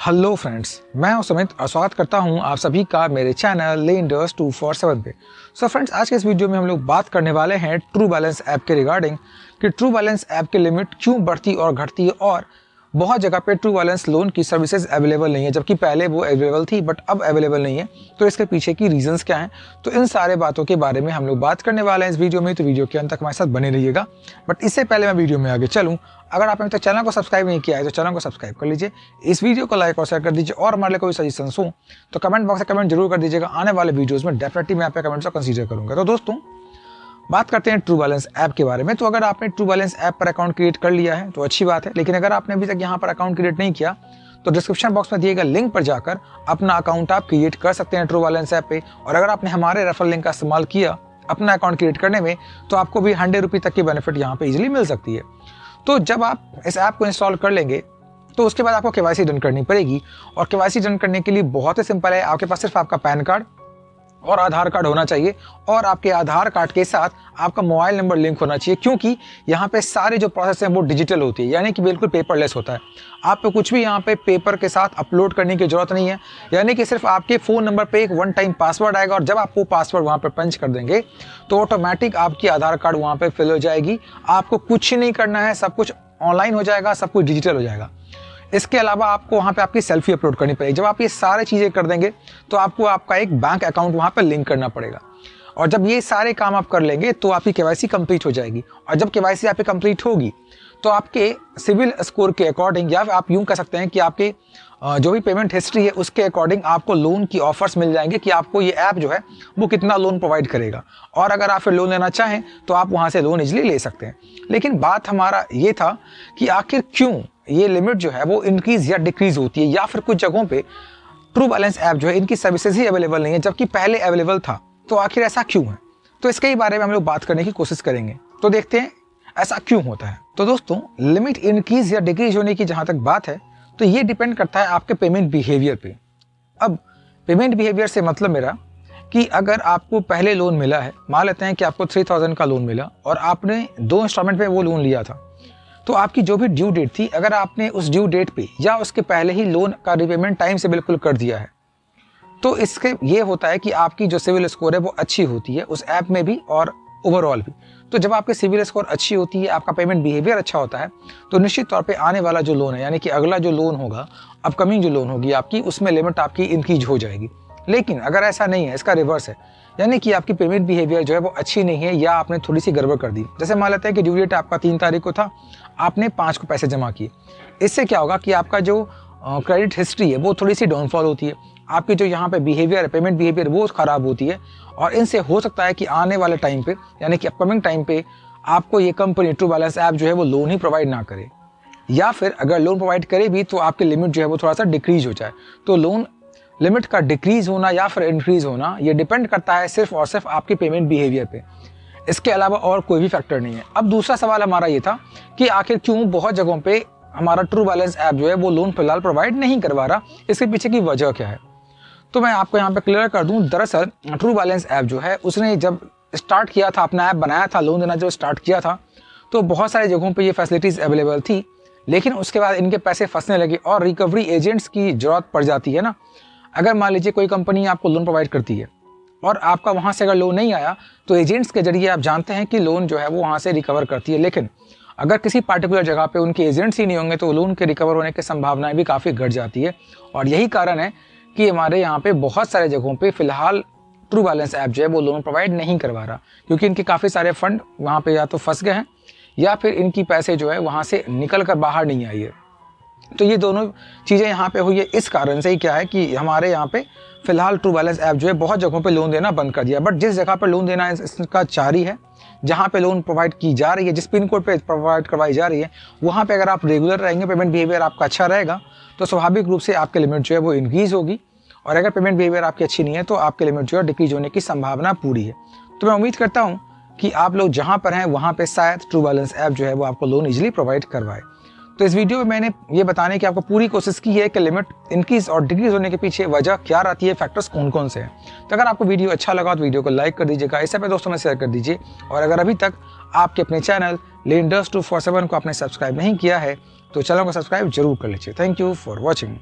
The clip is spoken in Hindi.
हेलो फ्रेंड्स, मैं हूं सुमित और स्वागत करता हूं आप सभी का मेरे चैनल लेंडर्स 247 पे। सो फ्रेंड्स, आज के इस वीडियो में हम लोग बात करने वाले हैं ट्रू बैलेंस ऐप के रिगार्डिंग कि ट्रू बैलेंस ऐप की लिमिट क्यों बढ़ती और घटती है और बहुत जगह पे ट्रू बैलेंस लोन की सर्विसेज अवेलेबल नहीं है, जबकि पहले वो अवेलेबल थी बट अब अवेलेबल नहीं है। तो इसके पीछे की रीजंस क्या हैं, तो इन सारे बातों के बारे में हम लोग बात करने वाले हैं इस वीडियो में। तो वीडियो के अंत तक हमारे साथ बने रहिएगा। बट इससे पहले मैं वीडियो में आगे चलूँ, अगर आपने अभी तक चैनल को सब्सक्राइब नहीं किया है तो चैनल को सब्सक्राइब कर लीजिए, इस वीडियो को लाइक और शेयर कर दीजिए और हमारे लिए कोई सजेशंस हो तो कमेंट बॉक्स में कमेंट जरूर कर दीजिएगा। आने वाले वीडियोस में डेफिनेटली मैं आप कमेंट्स को कंसीडर करूंगा। तो दोस्तों, बात करते हैं ट्रू बैलेंस ऐप के बारे में। तो अगर आपने ट्रू बैलेंस ऐप पर अकाउंट क्रिएट कर लिया है तो अच्छी बात है, लेकिन अगर आपने अभी तक यहाँ पर अकाउंट क्रिएट नहीं किया तो डिस्क्रिप्शन बॉक्स में दिए गए लिंक पर जाकर अपना अकाउंट आप क्रिएट कर सकते हैं ट्रू बैलेंस ऐप पे। और अगर आपने हमारे रेफरल लिंक का इस्तेमाल किया अपना अकाउंट क्रिएट करने में तो आपको भी 100 रुपये तक की बेनिफिट यहाँ पे इजीली मिल सकती है। तो जब आप इस ऐप को इंस्टॉल कर लेंगे तो उसके बाद आपको केवाईसी डन करनी पड़ेगी। और केवाईसी डन करने के लिए बहुत ही सिंपल है, आपके पास सिर्फ आपका पैन कार्ड और आधार कार्ड होना चाहिए और आपके आधार कार्ड के साथ आपका मोबाइल नंबर लिंक होना चाहिए, क्योंकि यहाँ पे सारे जो प्रोसेस हैं वो डिजिटल होती है, यानी कि बिल्कुल पेपरलेस होता है। आपको कुछ भी यहाँ पे पेपर के साथ अपलोड करने की जरूरत नहीं है, यानी कि सिर्फ आपके फ़ोन नंबर पे एक वन टाइम पासवर्ड आएगा और जब आप वो पासवर्ड वहाँ पर पंच कर देंगे तो ऑटोमेटिक आपकी आधार कार्ड वहाँ पर फिल हो जाएगी। आपको कुछ ही नहीं करना है, सब कुछ ऑनलाइन हो जाएगा, सब कुछ डिजिटल हो जाएगा। इसके अलावा आपको वहाँ पे आपकी सेल्फी अपलोड करनी पड़ेगी। जब आप ये सारी चीज़ें कर देंगे तो आपको आपका एक बैंक अकाउंट वहाँ पे लिंक करना पड़ेगा और जब ये सारे काम आप कर लेंगे तो आपकी केवाईसी कंप्लीट हो जाएगी। और जब केवाईसी आपकी कंप्लीट होगी तो आपके सिविल स्कोर के अकॉर्डिंग, या आप यूँ कह सकते हैं कि आपके जो भी पेमेंट हिस्ट्री है उसके अकॉर्डिंग आपको लोन की ऑफर्स मिल जाएंगे कि आपको ये ऐप जो है वो कितना लोन प्रोवाइड करेगा। और अगर आप फिर लोन लेना चाहें तो आप वहाँ से लोन इजीली ले सकते हैं। लेकिन बात हमारा ये था कि आखिर क्यों ये लिमिट जो है वो इंक्रीज या डिक्रीज होती है, या फिर कुछ जगहों पे ट्रू बैलेंस ऐप जो है इनकी सर्विसेज ही अवेलेबल नहीं है जबकि पहले अवेलेबल था। तो आखिर ऐसा क्यों है, तो इसके ही बारे में हम लोग बात करने की कोशिश करेंगे। तो देखते हैं ऐसा क्यों होता है। तो दोस्तों, लिमिट इंक्रीज या डिक्रीज होने की जहाँ तक बात है तो ये डिपेंड करता है आपके पेमेंट बिहेवियर पे। अब पेमेंट बिहेवियर से मतलब मेरा कि अगर आपको पहले लोन मिला है, मान लेते हैं कि आपको 3000 का लोन मिला और आपने 2 इंस्टॉलमेंट में वो लोन लिया था, तो आपकी जो भी ड्यू डेट थी, अगर आपने उस ड्यू डेट पे या उसके पहले ही लोन का रिपेमेंट टाइम से बिल्कुल कर दिया है तो इसके ये होता है कि आपकी जो सिविल स्कोर है वो अच्छी होती है उस ऐप में भी और ओवरऑल भी। तो जब आपकी सिविल स्कोर अच्छी होती है, आपका पेमेंट बिहेवियर अच्छा होता है, तो निश्चित तौर पे आने वाला जो लोन है, यानी कि अगला जो लोन होगा, अपकमिंग जो लोन होगी आपकी, उसमें लिमिट आपकी इंक्रीज हो जाएगी। लेकिन अगर ऐसा नहीं है, इसका रिवर्स है, यानी कि आपकी पेमेंट बिहेवियर जो है वो अच्छी नहीं है या आपने थोड़ी सी गड़बड़ कर दी। जैसे मान लेते हैं कि ड्यू डेट आपका 3 तारीख को था, आपने 5 को पैसे जमा किए। इससे क्या होगा कि आपका जो क्रेडिट हिस्ट्री है वो थोड़ी सी डाउनफॉल होती है, आपकी जो यहाँ पे बिहेवियर है, पेमेंट बिहेवियर, वो खराब होती है। और इनसे हो सकता है कि आने वाले टाइम पे, यानी कि अपकमिंग टाइम पे, आपको ये कंपनी ट्रू बैलेंस ऐप जो है वो लोन ही प्रोवाइड ना करे, या फिर अगर लोन प्रोवाइड करे भी तो आपकी लिमिट जो है वो थोड़ा सा डिक्रीज हो जाए। तो लोन लिमिट का डिक्रीज होना या फिर इंक्रीज होना ये डिपेंड करता है सिर्फ और सिर्फ आपके पेमेंट बिहेवियर पे, इसके अलावा और कोई भी फैक्टर नहीं है। अब दूसरा सवाल हमारा ये था कि आखिर क्यों बहुत जगहों पे हमारा ट्रू बैलेंस ऐप जो है वो लोन फिलहाल प्रोवाइड नहीं करवा रहा, इसके पीछे की वजह क्या है। तो मैं आपको यहाँ पे क्लियर कर दूं, दरअसल ट्रू बैलेंस ऐप जो है उसने जब स्टार्ट किया था, अपना ऐप बनाया था, लोन देना जब स्टार्ट किया था तो बहुत सारी जगहों पे ये फैसिलिटीज़ अवेलेबल थी, लेकिन उसके बाद इनके पैसे फंसने लगे और रिकवरी एजेंट्स की ज़रूरत पड़ जाती है ना। अगर मान लीजिए कोई कंपनी आपको लोन प्रोवाइड करती है और आपका वहाँ से अगर लोन नहीं आया तो एजेंट्स के जरिए आप जानते हैं कि लोन जो है वो वहाँ से रिकवर करती है। लेकिन अगर किसी पार्टिकुलर जगह पे उनके एजेंट्स ही नहीं होंगे तो लोन के रिकवर होने की संभावनाएं भी काफ़ी घट जाती है। और यही कारण है कि हमारे यहाँ पे बहुत सारे जगहों पे फिलहाल ट्रू बैलेंस ऐप जो है वो लोन प्रोवाइड नहीं करवा रहा, क्योंकि इनके काफ़ी सारे फंड वहाँ पे या तो फंस गए हैं या फिर इनकी पैसे जो है वहाँ से निकल कर बाहर नहीं आई है। तो ये दोनों चीज़ें यहाँ पे हुई है। इस कारण से ही क्या है कि हमारे यहाँ पे फिलहाल ट्रू बैलेंस ऐप जो है बहुत जगहों पे लोन देना बंद कर दिया। बट जिस जगह पर लोन देना इसका जारी है, जहाँ पे लोन प्रोवाइड की जा रही है, जिस पिन कोड पे प्रोवाइड करवाई जा रही है, वहाँ पे अगर आप रेगुलर रहेंगे, पेमेंट बिहेवियर आपका अच्छा रहेगा, तो स्वाभाविक रूप से आपकी लिमिट जो है वो इंक्रीज होगी। और अगर पेमेंट बिहेवियर आपकी अच्छी नहीं है तो आपकी लिमिट जो है डिक्रीज होने की संभावना पूरी है। तो मैं उम्मीद करता हूँ कि आप लोग जहाँ पर हैं वहाँ पे शायद ट्रू बैलेंस ऐप जो है वो आपको लोन इजीली प्रोवाइड करवाए। तो इस वीडियो में मैंने ये बताने की आपको पूरी कोशिश की है कि लिमिट इंक्रीज और डिक्रीज होने के पीछे वजह क्या रहती है, फैक्टर्स कौन कौन से हैं। तो अगर आपको वीडियो अच्छा लगा तो वीडियो को लाइक कर दीजिएगा, इससे अपने दोस्तों में शेयर कर दीजिए। और अगर अभी तक आपके अपने चैनल लेंडर्स 247 को आपने सब्सक्राइब नहीं किया है तो चैनल को सब्सक्राइब जरूर कर लीजिए। Thank you for watching.